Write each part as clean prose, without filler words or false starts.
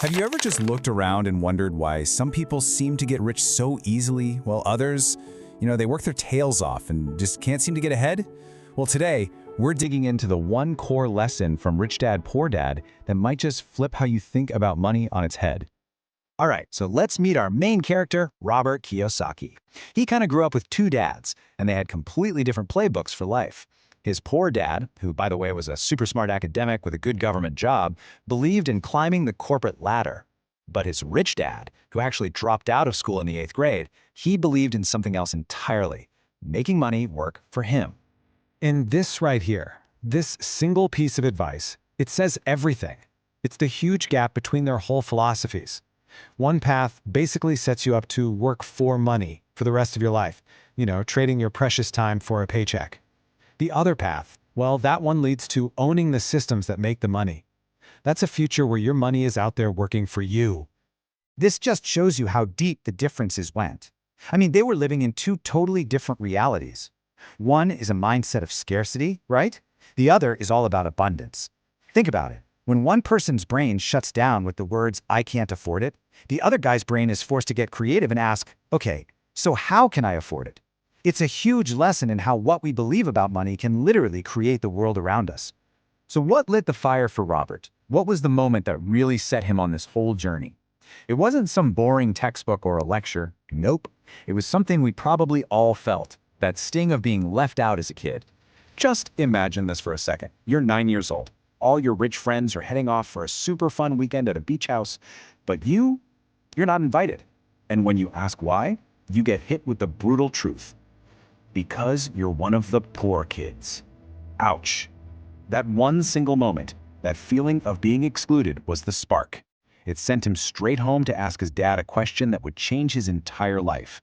Have you ever just looked around and wondered why some people seem to get rich so easily while others, they work their tails off and just can't seem to get ahead? Well, today, we're digging into the one core lesson from Rich Dad, Poor Dad that might just flip how you think about money on its head. All right, so let's meet our main character, Robert Kiyosaki. He kind of grew up with two dads, and they had completely different playbooks for life. His poor dad, who by the way was a super smart academic with a good government job, believed in climbing the corporate ladder. But his rich dad, who actually dropped out of school in the 8th grade, he believed in something else entirely, making money work for him. In this right here, this single piece of advice, it says everything. It's the huge gap between their whole philosophies. One path basically sets you up to work for money for the rest of your life, trading your precious time for a paycheck. The other path, well, that one leads to owning the systems that make the money. That's a future where your money is out there working for you. This just shows you how deep the differences went. They were living in two totally different realities. One is a mindset of scarcity, right? The other is all about abundance. Think about it. When one person's brain shuts down with the words, "I can't afford it," the other guy's brain is forced to get creative and ask, okay, so how can I afford it? It's a huge lesson in how what we believe about money can literally create the world around us. So what lit the fire for Robert? What was the moment that really set him on this whole journey? It wasn't some boring textbook or a lecture. Nope. It was something we probably all felt, that sting of being left out as a kid. Just imagine this for a second. You're 9 years old. All your rich friends are heading off for a super fun weekend at a beach house, but you're not invited. And when you ask why, you get hit with the brutal truth. Because you're one of the poor kids. Ouch. That one single moment, that feeling of being excluded was the spark. It sent him straight home to ask his dad a question that would change his entire life.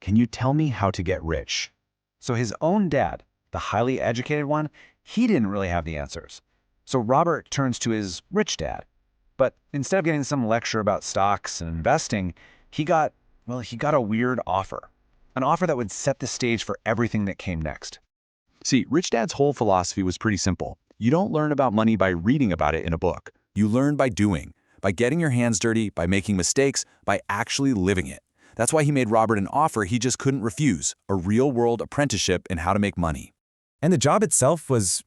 Can you tell me how to get rich? So his own dad, the highly educated one, he didn't really have the answers. So Robert turns to his rich dad. But instead of getting some lecture about stocks and investing, he got a weird offer. An offer that would set the stage for everything that came next. See, Rich Dad's whole philosophy was pretty simple. You don't learn about money by reading about it in a book. You learn by doing, by getting your hands dirty, by making mistakes, by actually living it. That's why he made Robert an offer he just couldn't refuse, a real-world apprenticeship in how to make money. And the job itself was,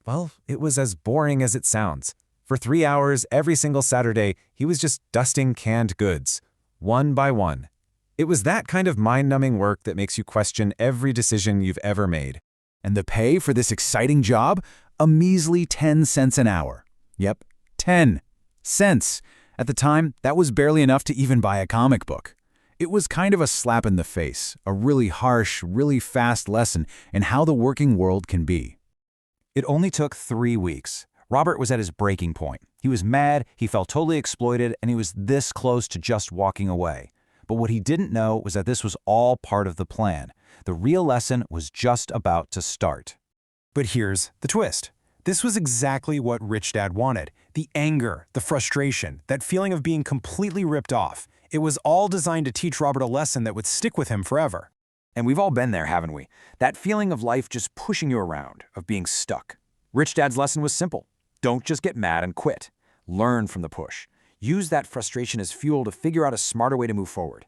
it was as boring as it sounds. For 3 hours every single Saturday, he was just dusting canned goods, one by one. It was that kind of mind-numbing work that makes you question every decision you've ever made. And the pay for this exciting job? A measly 10 cents an hour. Yep, 10 cents. At the time, that was barely enough to even buy a comic book. It was kind of a slap in the face, a really harsh, really fast lesson in how the working world can be. It only took 3 weeks. Robert was at his breaking point. He was mad, he felt totally exploited, and he was this close to just walking away. But what he didn't know was that this was all part of the plan. The real lesson was just about to start. But here's the twist. This was exactly what Rich Dad wanted. The anger, the frustration, that feeling of being completely ripped off. It was all designed to teach Robert a lesson that would stick with him forever. And we've all been there, haven't we? That feeling of life just pushing you around, of being stuck. Rich Dad's lesson was simple. Don't just get mad and quit. Learn from the push. Use that frustration as fuel to figure out a smarter way to move forward.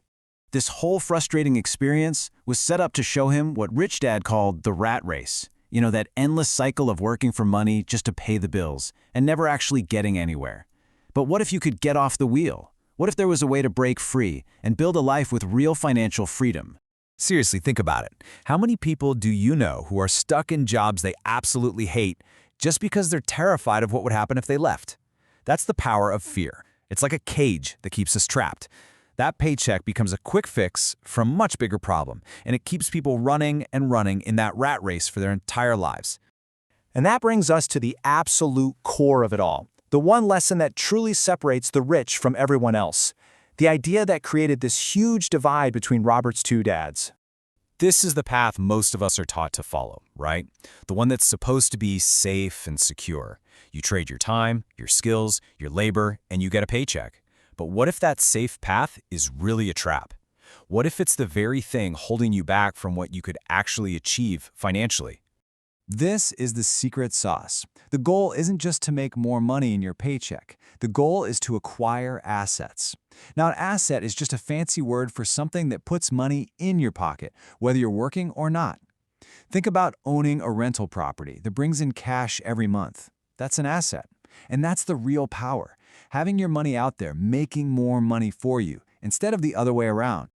This whole frustrating experience was set up to show him what Rich Dad called the rat race. That endless cycle of working for money just to pay the bills and never actually getting anywhere. But what if you could get off the wheel? What if there was a way to break free and build a life with real financial freedom? Seriously, think about it. How many people do you know who are stuck in jobs they absolutely hate just because they're terrified of what would happen if they left? That's the power of fear. It's like a cage that keeps us trapped. That paycheck becomes a quick fix for a much bigger problem, and it keeps people running and running in that rat race for their entire lives. And that brings us to the absolute core of it all, the one lesson that truly separates the rich from everyone else, the idea that created this huge divide between Robert's two dads. This is the path most of us are taught to follow, right? The one that's supposed to be safe and secure. You trade your time, your skills, your labor, and you get a paycheck. But what if that safe path is really a trap? What if it's the very thing holding you back from what you could actually achieve financially? This is the secret sauce. The goal isn't just to make more money in your paycheck. The goal is to acquire assets. Now, an asset is just a fancy word for something that puts money in your pocket, whether you're working or not. Think about owning a rental property that brings in cash every month. That's an asset. And that's the real power. Having your money out there, making more money for you, instead of the other way around.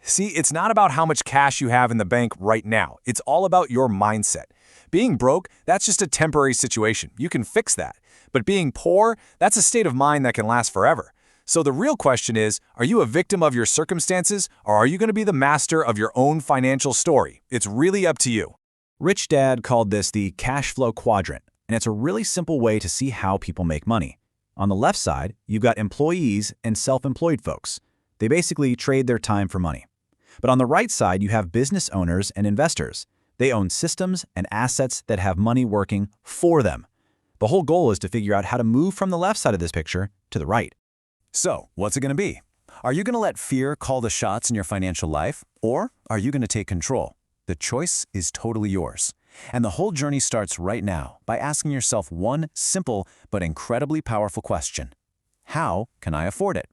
See, it's not about how much cash you have in the bank right now. It's all about your mindset. Being broke, that's just a temporary situation. You can fix that. But being poor, that's a state of mind that can last forever. So the real question is, are you a victim of your circumstances, or are you going to be the master of your own financial story? It's really up to you. Rich Dad called this the cash flow quadrant, and it's a really simple way to see how people make money. On the left side, you've got employees and self-employed folks. They basically trade their time for money. But on the right side, you have business owners and investors. They own systems and assets that have money working for them. The whole goal is to figure out how to move from the left side of this picture to the right. So, what's it going to be? Are you going to let fear call the shots in your financial life, or are you going to take control? The choice is totally yours. And the whole journey starts right now by asking yourself one simple but incredibly powerful question. How can I afford it?